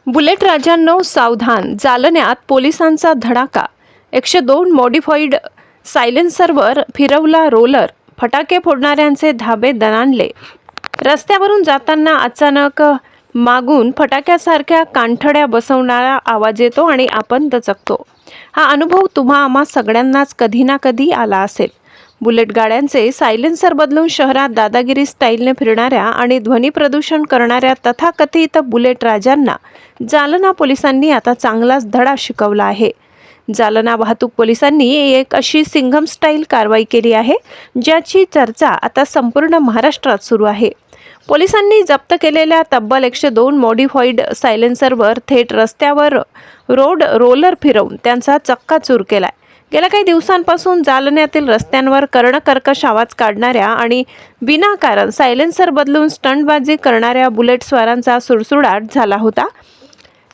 Bullet राजांनो सावधान, जालन्यात पोलिसांचा धडाका. 102 मॉडिफाईड सायलेन्सरवर फिरवला रोलर, फटाके फोडणाऱ्यांचे धाबे दणाणले. रस्त्यावरून जाताना अचानक मागून फटाक्यासारख्या कानठड्या बसवणारा आवाज येतो आणि आपण दचकतो. हा अनुभव तुम्हा आम्हा सगळ्यांनाच कधी ना कधी आला असेल. बुलेट गाड्यांचे सायलेन्सर बदलून शहरात दादागिरी स्टाईलने फिरणाऱ्या आणि ध्वनी प्रदूषण करणाऱ्या तथाकथित बुलेट राजांना जालना पोलिसांनी आता चांगलाच धडा शिकवला आहे. जालना वाहतूक पोलिसांनी एक अशी सिंघम स्टाईल कारवाई केली आहे, ज्याची चर्चा आता संपूर्ण महाराष्ट्रात सुरू आहे. पोलिसांनी जप्त केलेल्या तब्बल 102 मॉडिफाईड सायलेन्सरवर थेट रस्त्यावर रोलर फिरवून त्यांचा चक्काचूर केलाय. गेल्या काही दिवसांपासून जालन्यातील रस्त्यांवर कर्णकर्कश आवाज काढणाऱ्या आणि विनाकारण सायलेन्सर बदलून स्टंटबाजी करणाऱ्या बुलेटस्वारांचा सुळसुळाट झाला होता.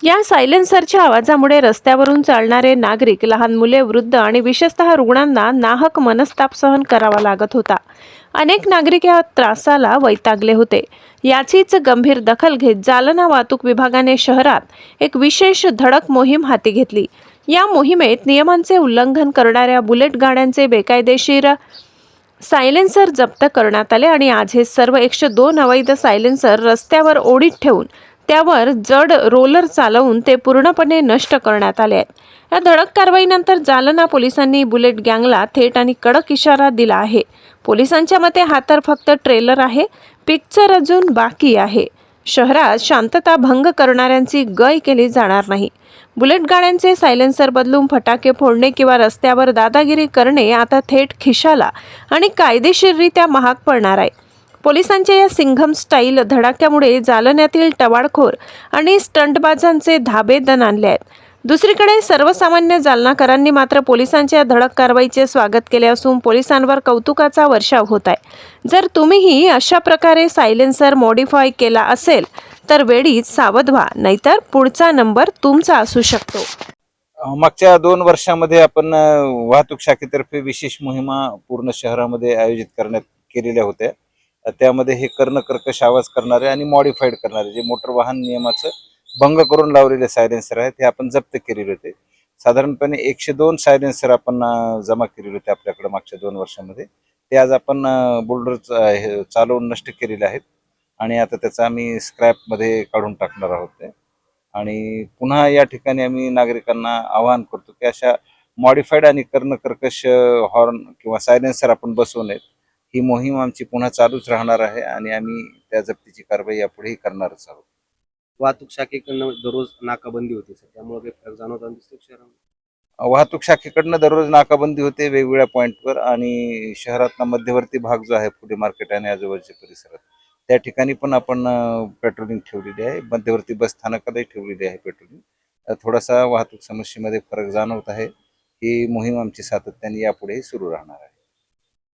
या सायलेन्सरच्या आवाजामुळे रस्त्यावरून चालणारे नागरिक, लहान मुले, वृद्ध आणि विशेषतः रुग्णांना नाहक मनस्ताप सहन करावा लागत होता. अनेक नागरिक या त्रासाला वैतागले होते. याचीच गंभीर दखल घेत जालना वाहतूक विभागाने शहरात एक विशेष धडक मोहीम हाती घेतली. या मोहिमेत नियमांचे उल्लंघन करणाऱ्या बुलेट गाड्यांचे बेकायदेशीर सायलेन्सर जप्त करण्यात आले आणि आज हे सर्व 102 अवैध सायलेन्सर रस्त्यावर ओढीत ठेवून त्यावर जड रोलर चालवून ते पूर्णपणे नष्ट करण्यात आले आहेत. या धडक कारवाईनंतर जालना पोलिसांनी बुलेट गँगला थेट आणि कडक इशारा दिला आहे. पोलिसांच्या मते हा तर फक्त ट्रेलर आहे, पिक्चर अजून बाकी आहे. शहरात शांतता भंग करणाऱ्यांची गय केली जाणार नाही. बुलेट गाड्यांचे सायलेन्सर बदलून फटाके फोडणे किंवा रस्त्यावर दादागिरी करणे आता थेट खिशाला आणि कायदेशीररित्या महाग पडणार आहे. पोलिसांच्या या सिंघम स्टाईल धडाक्यामुळे जालन्यातील टवाळखोर आणि स्टंटबाजांचे धाबे दणाणले आहेत. दुसरीकडे सर्वसामान्य जालनाकरांनी मात्र पोलिसांच्या धडक कारवाईचे स्वागत केले असून पोलिसांवर कौतुकाचा वर्षाव होत आहे. जर तुम्हीही अशा प्रकारे सायलेन्सर मॉडिफाय केला असेल तर वेळीच सावध व्हा, नाहीतर पुढचा नंबर तुमचा असू शकतो. मागच्या 2 वर्षामध्ये आपण वाहतूक शाखेतर्फे विशेष मोहिमा पूर्ण शहरामध्ये आयोजित करण्यात केलेल्या होत्या. त्यामध्ये हे कर्णकर्कश आवाज करणारे आणि मॉडिफाईड करणारे जे मोटर वाहन नियमाचं भंग करून लावलेले सायलेन्सर आहेत, हे आपण जप्त केलेले होते. साधारणपणे 102 सायलेन्सर आपण जमा केलेले होते आपल्याकडे मागच्या 2 वर्षामध्ये. ते आज आपण बुलडोझर चालवून नष्ट केलेले आहेत आणि आता त्याचा आम्ही स्क्रॅपमध्ये काढून टाकणार आहोत. आणि पुन्हा या ठिकाणी आम्ही नागरिकांना आवाहन करतो की अशा मॉडिफाईड आणि कर्णकर्कश हॉर्न किंवा सायलेन्सर आपण बसवू नयेत. ही मोहीम आमची पुन्हा चालूच राहणार आहे आणि आम्ही त्या जप्तीची कारवाई यापुढेही करणारच आहोत. वाहतूक शाखेकडनं दररोज नाकाबंदी होते सर, त्यामुळे काही फरक जाणवताना दिसतो शहरामध्ये? वाहतूक शाखेकडनं दररोज नाकाबंदी होते वेगवेगळ्या पॉईंटवर आणि शहरातला मध्यवर्ती भाग जो आहे पुणे मार्केट आणि आजूबाजूच्या परिसरात, त्या ठिकाणी पण आपण पेट्रोलिंग ठेवलेली आहे. मध्यवर्ती बस स्थानकालाही ठेवलेली आहे पेट्रोलिंग. थोडासा वाहतूक समस्येमध्ये फरक जाणवत आहे. ही मोहीम आमची सातत्याने यापुढेही सुरू राहणार आहे.